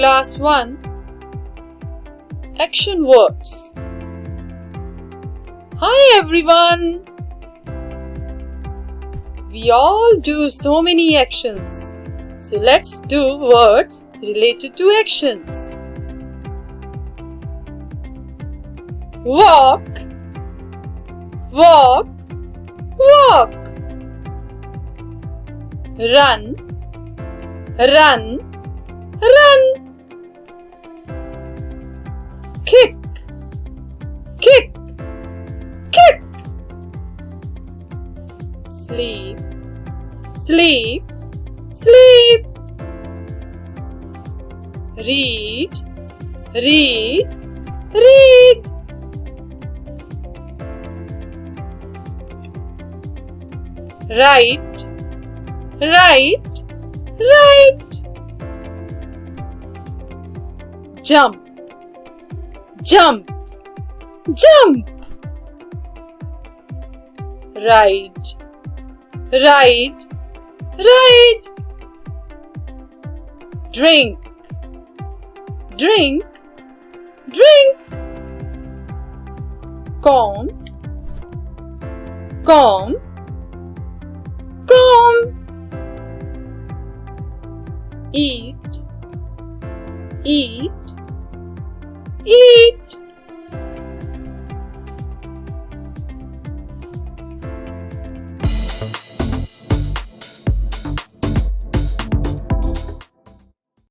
Class 1 Action Words. Hi everyone! We all do so many actions. So let's do words related to actions. Walk, walk, walk. Run, run, run. Kick, kick, kick. Sleep, sleep, sleep. Read, read, read. Write, write, write. Jump, jump, jump. Ride, ride, ride. Drink, drink, drink. Comb, comb, comb. Eat, eat, eat.